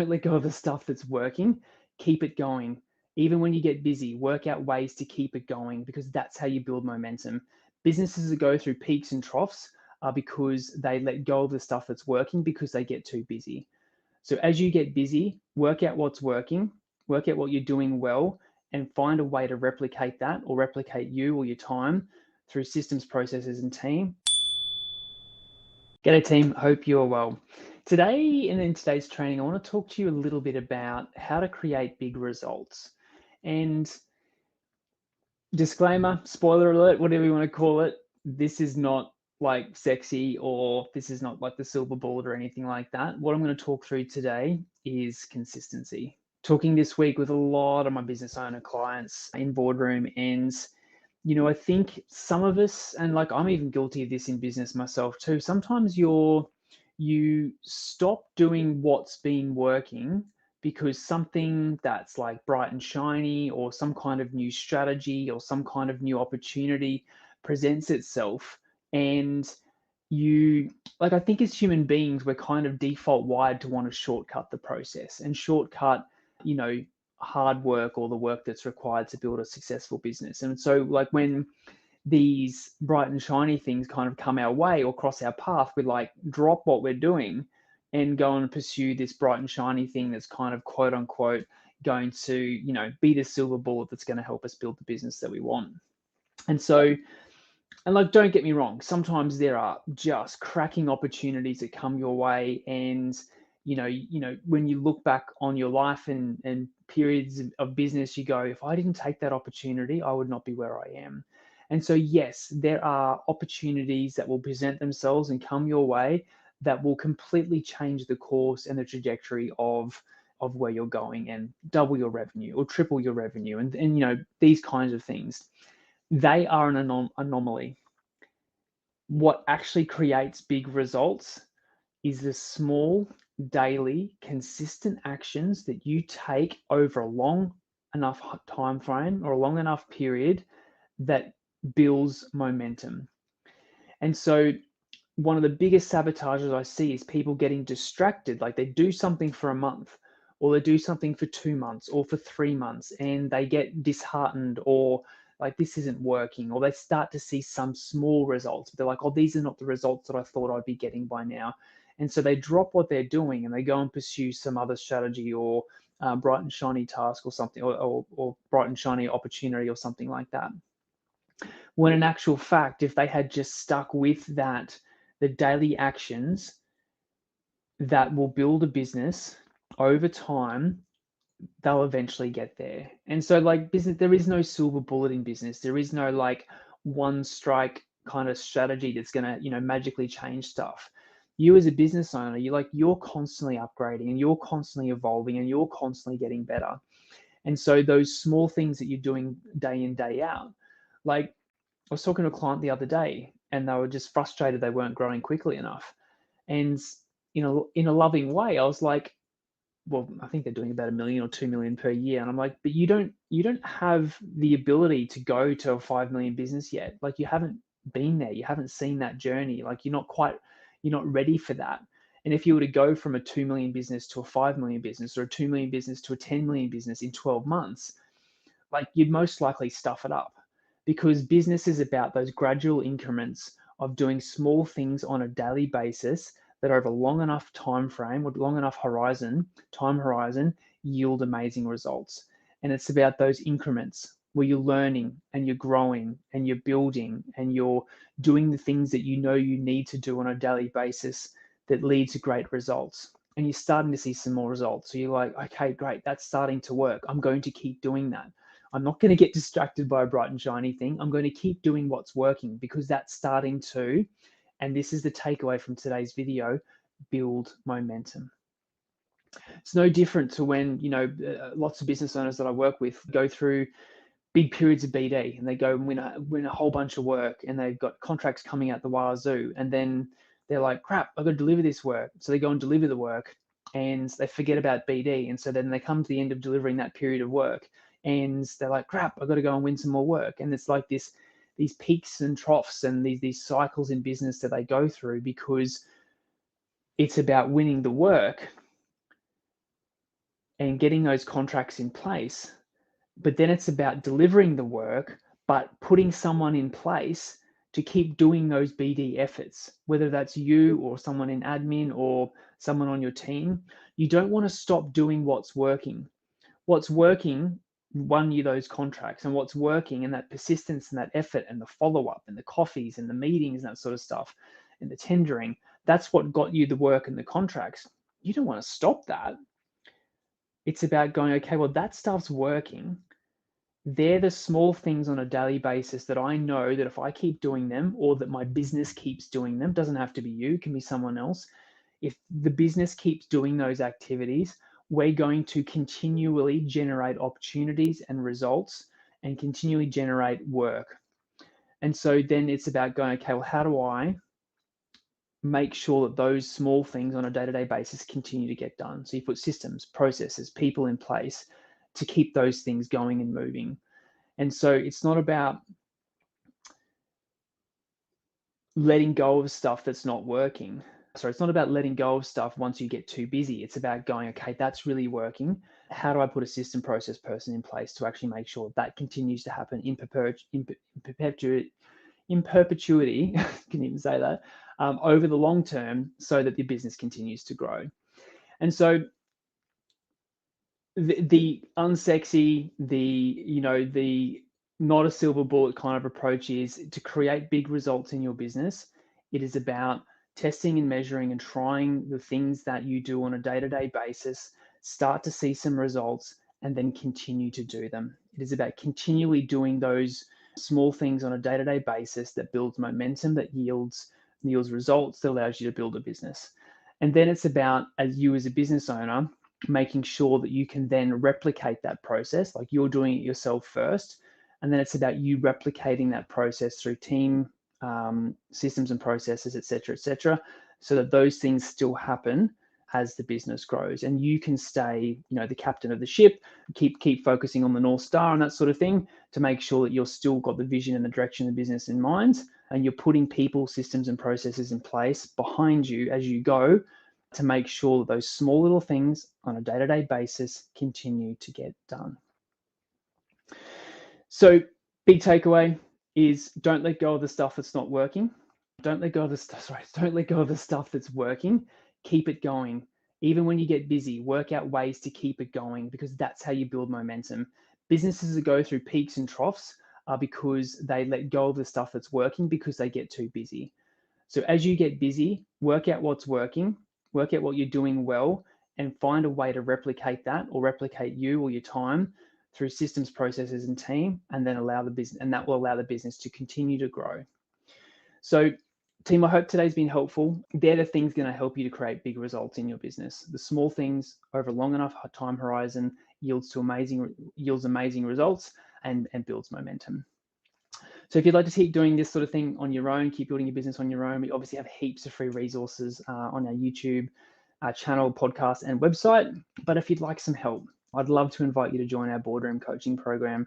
Don't let go of the stuff that's working. Keep it going. Even when you get busy, work out ways to keep it going because that's how you build momentum. Businesses that go through peaks and troughs are because they let go of the stuff that's working because they get too busy. So as you get busy, work out what's working, work out what you're doing well, and find a way to replicate that or replicate you or your time through systems, processes, and team. G'day team, hope you're well. Today and in today's training, I want to talk to you a little bit about how to create big results. And disclaimer, spoiler alert, whatever you want to call it, this is not like sexy or this is not like the silver bullet or anything like that. What I'm going to talk through today is consistency. Talking this week with a lot of my business owner clients in boardroom, and I think some of us, and like I'm even guilty of this in business myself too, sometimes you stop doing what's been working because something that's like bright and shiny or some kind of new strategy or some kind of new opportunity presents itself. And you, like, I think as human beings, we're kind of default wired to want to shortcut the process and shortcut, you know, hard work or the work that's required to build a successful business. And so like when these bright and shiny things kind of come our way or cross our path, we like drop what we're doing and go and pursue this bright and shiny thing that's kind of quote unquote going to, be the silver bullet that's going to help us build the business that we want. And so, and like, don't get me wrong, sometimes there are just cracking opportunities that come your way. And, when you look back on your life and periods of business, you go, if I didn't take that opportunity, I would not be where I am. And so, yes, there are opportunities that will present themselves and come your way that will completely change the course and the trajectory of where you're going and double your revenue or triple your revenue and these kinds of things. They are an anomaly. What actually creates big results is the small, daily, consistent actions that you take over a long enough time frame or a long enough period that builds momentum. And so one of the biggest sabotages I see is people getting distracted. Like they do something for a month, or they do something for 2 months, or for 3 months, and they get disheartened, or like this isn't working, or they start to see some small results. But they're like, oh, these are not the results that I thought I'd be getting by now. And so they drop what they're doing and they go and pursue some other strategy or bright and shiny task or something, or bright and shiny opportunity or something like that. When in actual fact, if they had just stuck with that, the daily actions that will build a business over time, they'll eventually get there. And so like business, there is no silver bullet in business. There is no like one strike kind of strategy that's going to, magically change stuff. You as a business owner, you're constantly upgrading and you're constantly evolving and you're constantly getting better. And so those small things that you're doing day in, day out, like I was talking to a client the other day and they were just frustrated they weren't growing quickly enough. And in a loving way, I was like, well, I think they're doing about 1 million or 2 million per year. And I'm like, but you don't have the ability to go to a 5 million business yet. Like you haven't been there. You haven't seen that journey. Like you're not ready for that. And if you were to go from a 2 million business to a 5 million business or a 2 million business to a 10 million business in 12 months, like you'd most likely stuff it up because business is about those gradual increments of doing small things on a daily basis that over a long enough time frame or long enough time horizon yield amazing results. And it's about those increments where you're learning and you're growing and you're building and you're doing the things that you need to do on a daily basis that lead to great results. And you're starting to see some more results. So you're like, okay, great, that's starting to work. I'm going to keep doing that. I'm not going to get distracted by a bright and shiny thing. I'm going to keep doing what's working because that's starting to, and this is the takeaway from today's video, build momentum. It's no different to when, lots of business owners that I work with go through big periods of BD and they go and win a whole bunch of work and they've got contracts coming out the wazoo. And then they're like, crap, I've got to deliver this work. So they go and deliver the work and they forget about BD. And so then they come to the end of delivering that period of work and they're like, crap, I've got to go and win some more work. And it's like these peaks and troughs and these cycles in business that they go through because it's about winning the work, and getting those contracts in place. But then it's about delivering the work, but putting someone in place to keep doing those BD efforts, whether that's you or someone in admin or someone on your team. You don't want to stop doing what's working. What's working won you those contracts, and what's working and that persistence and that effort and the follow-up and the coffees and the meetings and that sort of stuff and the tendering, that's what got you the work and the contracts. You don't want to stop that. It's about going, okay, well, that stuff's working. They're the small things on a daily basis that I know that if I keep doing them, or that my business keeps doing them, doesn't have to be you, it can be someone else. If the business keeps doing those activities, we're going to continually generate opportunities and results and continually generate work. And so then it's about going, okay, well, how do I make sure that those small things on a day-to-day basis continue to get done? So you put systems, processes, people in place to keep those things going and moving. And so it's not about letting go of stuff that's not working. Sorry, it's not about letting go of stuff once you get too busy. It's about going, okay, that's really working. How do I put a system, process, person in place to actually make sure that continues to happen in perpetuity, can you even say that, over the long term, so that the business continues to grow. And so the unsexy, the not a silver bullet kind of approach is to create big results in your business. It is about testing and measuring and trying the things that you do on a day-to-day basis, start to see some results, and then continue to do them. It is about continually doing those small things on a day-to-day basis that builds momentum, that yields results, that allows you to build a business. And then it's about, as you as a business owner, making sure that you can then replicate that process, like you're doing it yourself first. And then it's about you replicating that process through team systems and processes, et cetera, so that those things still happen as the business grows. And you can stay, the captain of the ship, keep focusing on the North Star and that sort of thing to make sure that you're still got the vision and the direction of the business in mind. And you're putting people, systems, and processes in place behind you as you go to make sure that those small little things on a day-to-day basis continue to get done. So big takeaway is don't let go of the stuff that's not working. Don't let go of the stuff that's working. Keep it going. Even when you get busy, work out ways to keep it going, because that's how you build momentum. Businesses that go through peaks and troughs are because they let go of the stuff that's working because they get too busy. So as you get busy, work out what's working, work out what you're doing well, and find a way to replicate that, or replicate you or your time through systems, processes, and team, and then allow the business, and that will allow the business to continue to grow. So team, I hope today's been helpful. They're the things going to help you to create big results in your business. The small things over a long enough time horizon yields amazing results and builds momentum. So if you'd like to keep doing this sort of thing on your own, keep building your business on your own, we obviously have heaps of free resources on our YouTube channel, podcast, and website. But if you'd like some help, I'd love to invite you to join our boardroom coaching program.